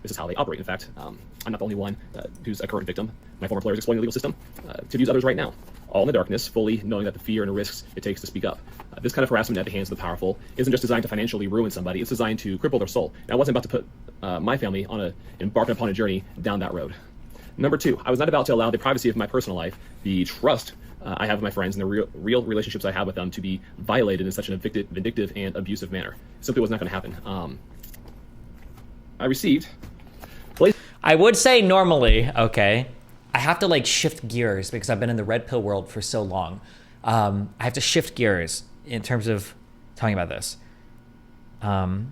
This is how they operate. In fact, I'm not the only one who's a current victim. My former employer is exploiting the legal system to abuse others right now, all in the darkness, fully knowing that the fear and the risks it takes to speak up. This kind of harassment at the hands of the powerful isn't just designed to financially ruin somebody, it's designed to cripple their soul. And I wasn't about to put my family on embarking upon a journey down that road. Number two, I was not about to allow the privacy of my personal life, the trust I have with my friends, and the real relationships I have with them to be violated in such an vindictive and abusive manner. It simply was not going to happen. I received... I would say normally, okay, I have to like shift gears because I've been in the red pill world for so long. I have to shift gears in terms of talking about this.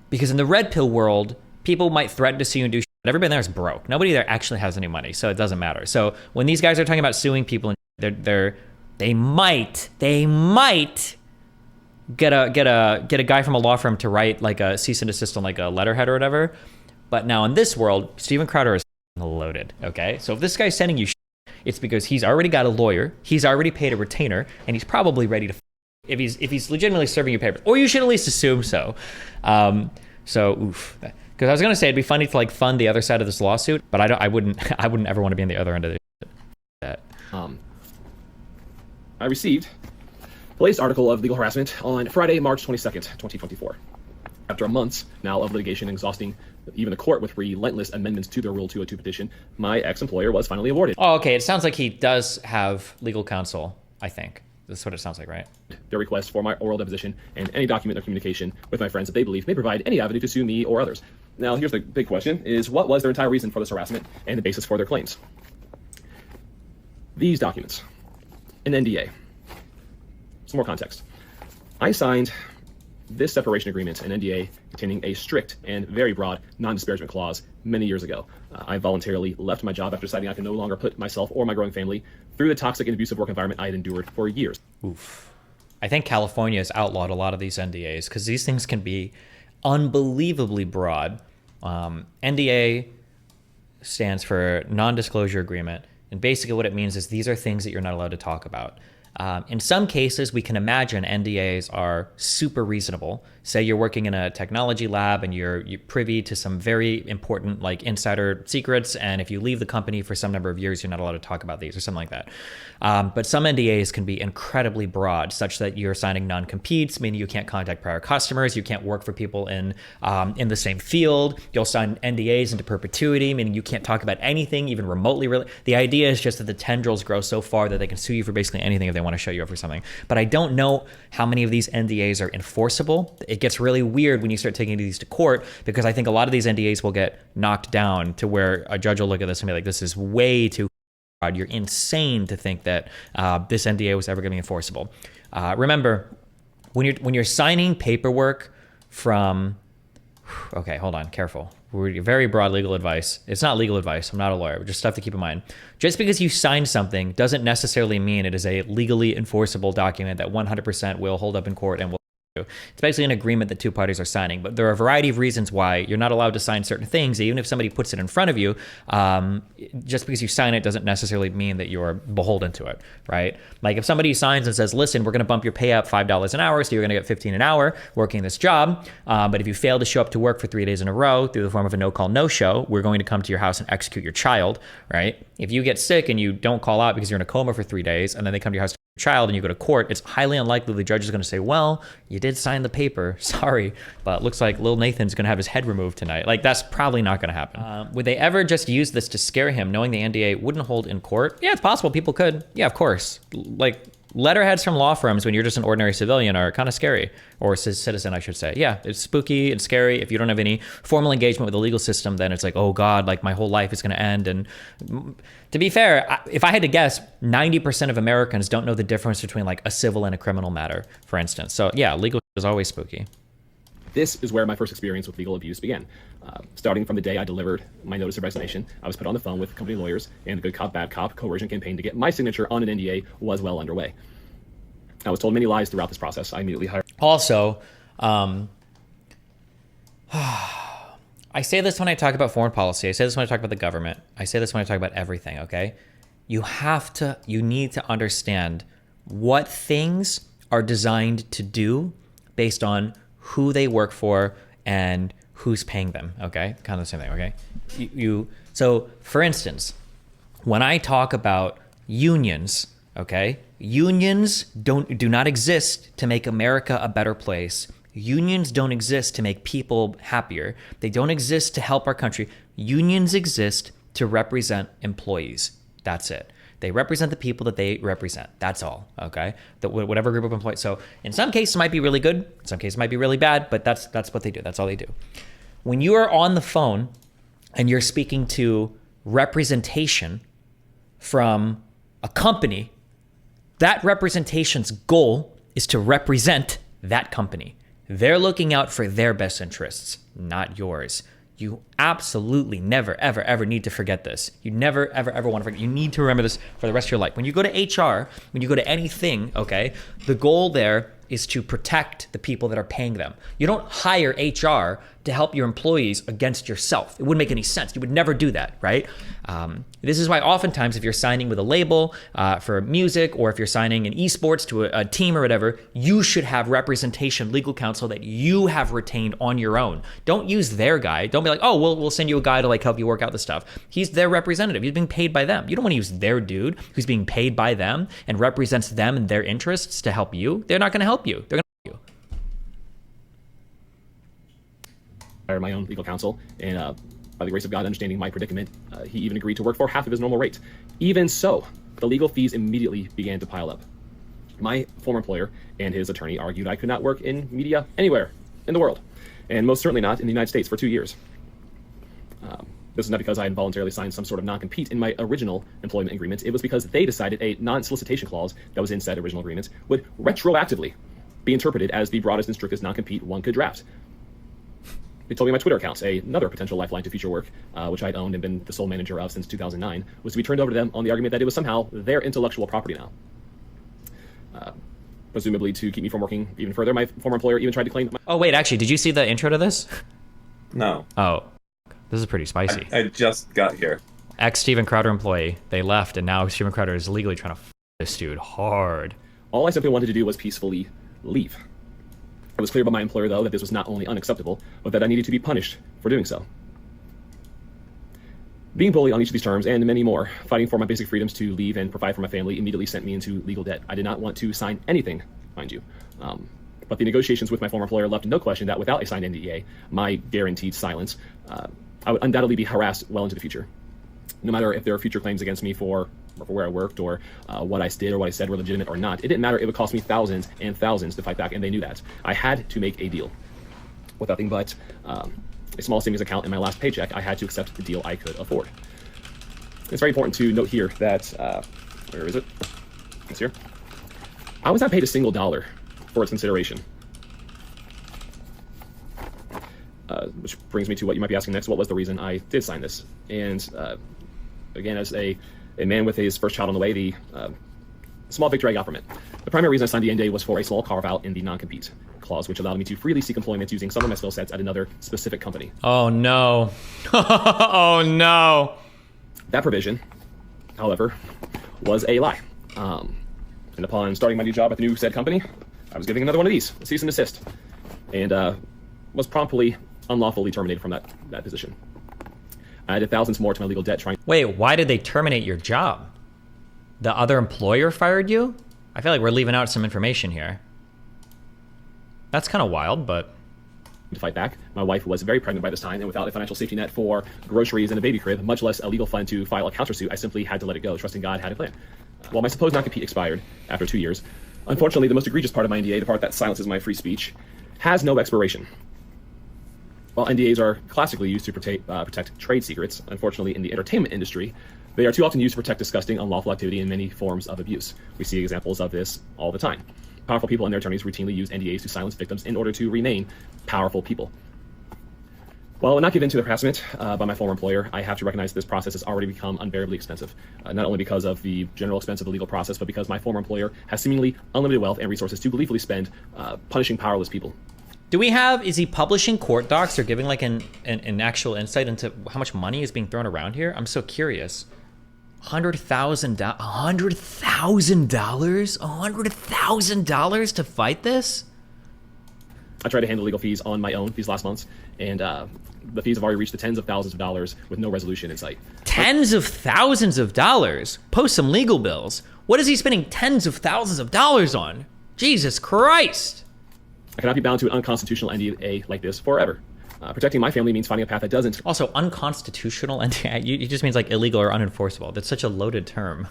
Because in the red pill world, people might threaten to sue you and do shit, but everybody there is broke. Nobody there actually has any money, so it doesn't matter. So when these guys are talking about suing people, they might get a guy from a law firm to write like a cease and desist on like a letterhead or whatever. But now in this world, Steven Crowder is loaded, okay? So if this guy's sending you shit, it's because he's already got a lawyer, he's already paid a retainer, and he's probably ready to if he's legitimately serving you papers, or you should at least assume so. Oof. Because I was gonna say it'd be funny to like fund the other side of this lawsuit, but I wouldn't ever want to be on the other end of that. I received the latest article of legal harassment on Friday, March 22nd, 2024. After a month now of litigation exhausting even the court with relentless amendments to their Rule 202 petition, my ex-employer was finally awarded. Oh, okay. It sounds like he does have legal counsel, I think. That's what it sounds like, right? Their request for my oral deposition and any document or communication with my friends that they believe may provide any avenue to sue me or others. Now, here's the big question, is what was their entire reason for this harassment and the basis for their claims? These documents, an NDA. Some more context. I signed this separation agreement, an NDA containing a strict and very broad non-disparagement clause many years ago. I voluntarily left my job after deciding I could no longer put myself or my growing family through the toxic and abusive work environment I had endured for years. Oof. I think California has outlawed a lot of these NDAs because these things can be unbelievably broad. NDA stands for non-disclosure agreement. And basically what it means is these are things that you're not allowed to talk about. In some cases, we can imagine NDAs are super reasonable. Say you're working in a technology lab and you're privy to some very important like insider secrets, and if you leave the company for some number of years, you're not allowed to talk about these or something like that. But some NDAs can be incredibly broad, such that you're signing non-competes, meaning you can't contact prior customers, you can't work for people in the same field. You'll sign NDAs into perpetuity, meaning you can't talk about anything even remotely related. The idea is just that the tendrils grow so far that they can sue you for basically anything if they want to show you up for something. But I don't know how many of these NDAs are enforceable. It gets really weird when you start taking these to court, because I think a lot of these NDAs will get knocked down to where a judge will look at this and be like, this is way too hard. You're insane to think that this NDA was ever going to be enforceable. Remember, when you're signing paperwork from, okay, hold on, careful. We're very broad legal advice. It's not legal advice. I'm not a lawyer, but just stuff to keep in mind. Just because you sign something doesn't necessarily mean it is a legally enforceable document that 100% will hold up in court and will. It's basically an agreement that two parties are signing, but there are a variety of reasons why you're not allowed to sign certain things. Even if somebody puts it in front of you, just because you sign it doesn't necessarily mean that you're beholden to it, right? Like if somebody signs and says, listen, we're going to bump your pay up $5 an hour, so you're going to get $15 an hour working this job, but if you fail to show up to work for 3 days in a row through the form of a no-call, no-show, we're going to come to your house and execute your child, right? If you get sick and you don't call out because you're in a coma for 3 days, and then they come to your house child and you go to court, it's highly unlikely the judge is going to say, well, you did sign the paper, sorry, but looks like little Nathan's going to have his head removed tonight. Like, that's probably not going to happen. Would they ever just use this to scare him, knowing the NDA wouldn't hold in court? Yeah, it's possible. People could. Yeah, of course. Like, letterheads from law firms when you're just an ordinary civilian are kind of scary, or citizen, I should say. Yeah, it's spooky and scary. If you don't have any formal engagement with the legal system, then it's like, oh God, like my whole life is going to end. And to be fair, if I had to guess, 90% of Americans don't know the difference between like a civil and a criminal matter, for instance. So yeah, legal is always spooky. This is where my first experience with legal abuse began. Starting from the day I delivered my notice of resignation, I was put on the phone with company lawyers, and the good cop, bad cop coercion campaign to get my signature on an NDA was well underway. I was told many lies throughout this process. I immediately hired. Also, I say this when I talk about foreign policy. I say this when I talk about the government. I say this when I talk about everything, okay? You need to understand what things are designed to do based on who they work for and who's paying them, okay? Kind of the same thing, okay? So for instance, when I talk about unions, okay? Unions do not exist to make America a better place. Unions don't exist to make people happier. They don't exist to help our country. Unions exist to represent employees. That's it. They represent the people that they represent. That's all, okay? Whatever group of employees. So in some cases it might be really good, in some cases it might be really bad, but that's what they do. That's all they do. When you are on the phone and you're speaking to representation from a company, that representation's goal is to represent that company. They're looking out for their best interests, not yours. You absolutely never, ever, ever need to forget this. You never, ever, ever want to forget. You need to remember this for the rest of your life. When you go to HR, when you go to anything, okay, the goal there is to protect the people that are paying them. You don't hire HR to help your employees against yourself. It wouldn't make any sense. You would never do that, right? This is why oftentimes if you're signing with a label for music, or if you're signing in esports to a team or whatever, you should have representation, legal counsel that you have retained on your own. Don't use their guy. Don't be like, oh, we'll send you a guy to like help you work out the stuff. He's their representative. He's being paid by them. You don't want to use their dude who's being paid by them and represents them and their interests to help you. They're not going to help you. They're going to help you. I hired my own legal counsel, and by the grace of God, understanding my predicament, he even agreed to work for half of his normal rate. Even so, the legal fees immediately began to pile up. My former employer and his attorney argued I could not work in media anywhere in the world, and most certainly not in the United States for 2 years. This is not because I had voluntarily signed some sort of non-compete in my original employment agreement. It was because they decided a non-solicitation clause that was in said original agreement would retroactively be interpreted as the broadest and strictest non-compete one could draft. They told me my Twitter accounts, another potential lifeline to future work, which I'd owned and been the sole manager of since 2009, was to be turned over to them on the argument that it was somehow their intellectual property now. Presumably to keep me from working even further, my former employer even tried to claim... Oh, wait, actually, did you see the intro to this? No. Oh, this is pretty spicy. I just got here. Ex-Steven Crowder employee, they left, and now Steven Crowder is legally trying to this dude hard. All I simply wanted to do was peacefully leave. It was clear by my employer, though, that this was not only unacceptable, but that I needed to be punished for doing so. Being bullied on each of these terms, and many more, fighting for my basic freedoms to leave and provide for my family, immediately sent me into legal debt. I did not want to sign anything, mind you. But the negotiations with my former employer left no question that without a signed NDA, my guaranteed silence, I would undoubtedly be harassed well into the future. No matter if there are future claims against me for where I worked, or what I did or what I said were legitimate or not. It didn't matter. It would cost me thousands and thousands to fight back, and they knew that. I had to make a deal. With nothing but a small savings account in my last paycheck, I had to accept the deal I could afford. It's very important to note here that, where is it? It's here. I was not paid a single dollar for its consideration. Which brings me to what you might be asking next. What was the reason I did sign this? And again, as a man with his first child on the way, the small victory I got from it. The primary reason I signed the NDA was for a small carve-out in the non-compete clause, which allowed me to freely seek employment using some of my skill sets at another specific company. Oh, no. Oh, no. That provision, however, was a lie. And upon starting my new job at the new said company, I was giving another one of these, a cease and desist, and was promptly unlawfully terminated from that position. I added thousands more to my legal debt trying... Wait, why did they terminate your job? The other employer fired you? I feel like we're leaving out some information here. That's kind of wild, but... to fight back. My wife was very pregnant by this time, and without a financial safety net for groceries and a baby crib, much less a legal fund to file a countersuit, I simply had to let it go, trusting God had a plan. While my supposed non-compete expired after 2 years, unfortunately, the most egregious part of my NDA, the part that silences my free speech, has no expiration. While NDAs are classically used to protect trade secrets, unfortunately in the entertainment industry, they are too often used to protect disgusting, unlawful activity and many forms of abuse. We see examples of this all the time. Powerful people and their attorneys routinely use NDAs to silence victims in order to remain powerful people. While I will not give in to the harassment by my former employer, I have to recognize this process has already become unbearably expensive, not only because of the general expense of the legal process, but because my former employer has seemingly unlimited wealth and resources to gleefully spend punishing powerless people. Is he publishing court docs or giving like an actual insight into how much money is being thrown around here? I'm so curious. $100,000 to fight this? I tried to handle legal fees on my own these last months, and the fees have already reached the tens of thousands of dollars with no resolution in sight. Tens of thousands of dollars? Post some legal bills. What is he spending tens of thousands of dollars on? Jesus Christ. I cannot be bound to an unconstitutional NDA like this forever. Protecting my family means finding a path that doesn't. Also, unconstitutional NDA, it just means like illegal or unenforceable. That's such a loaded term.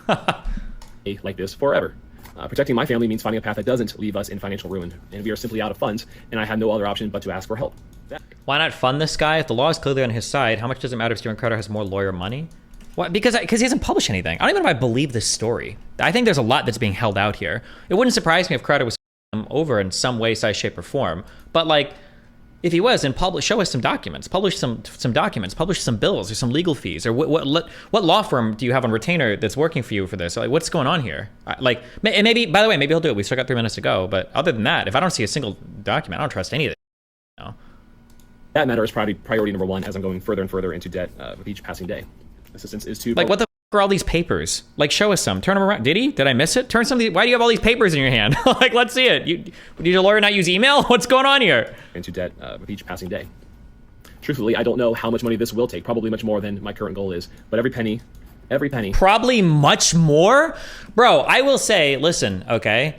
Like this forever. Protecting my family means finding a path that doesn't leave us in financial ruin, and we are simply out of funds, and I have no other option but to ask for help. Why not fund this guy? If the law is clearly on his side, how much does it matter if Steven Crowder has more lawyer money? What? Because he hasn't published anything. I don't even know if I believe this story. I think there's a lot that's being held out here. It wouldn't surprise me if Crowder was over in some way, size, shape, or form. But like, if he was, then show us some documents, publish some documents, publish some bills or some legal fees, or what law firm do you have on retainer that's working for you for this? Like, what's going on here? Like, and maybe, by the way, maybe he'll do it. We still got 3 minutes to go. But other than that, if I don't see a single document, I don't trust any of it. No. That matter is priority number one as I'm going further and further into debt with each passing day. Assistance is to... Like, what the f*** are all these papers? Like, show us some. Turn them around. Did he? Did I miss it? Turn some of these... Why do you have all these papers in your hand? Like, let's see it. Did your lawyer not use email? What's going on here? Into debt with each passing day. Truthfully, I don't know how much money this will take. Probably much more than my current goal is. But every penny... Probably much more? Bro, I will say, listen, okay?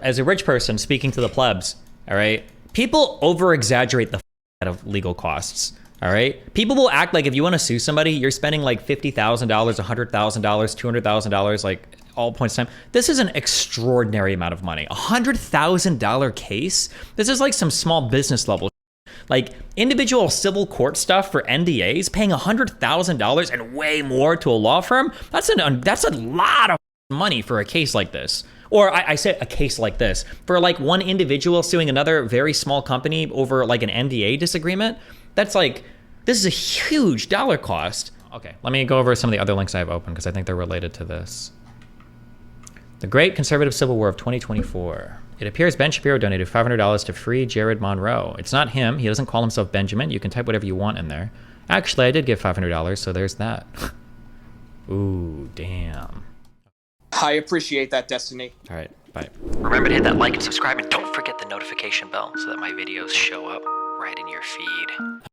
As a rich person speaking to the plebs, all right? People over-exaggerate the out of legal costs. All right. People will act like if you want to sue somebody, you're spending like $50,000, $100,000, $200,000, like all points in time. This is an extraordinary amount of money. $100,000 case. This is like some small business level. Like individual civil court stuff for NDAs, paying $100,000 and way more to a law firm. That's a lot of money for a case like this. Or I say a case like this for like one individual suing another very small company over like an NDA disagreement. That's like, this is a huge dollar cost. Okay, let me go over some of the other links I have open because I think they're related to this. The Great Conservative Civil War of 2024. It appears Ben Shapiro donated $500 to free Jared Monroe. It's not him. He doesn't call himself Benjamin. You can type whatever you want in there. Actually, I did give $500, so there's that. Ooh, damn. I appreciate that, Destiny. All right, bye. Remember to hit that like and subscribe, and don't forget the notification bell so that my videos show up right in your feed.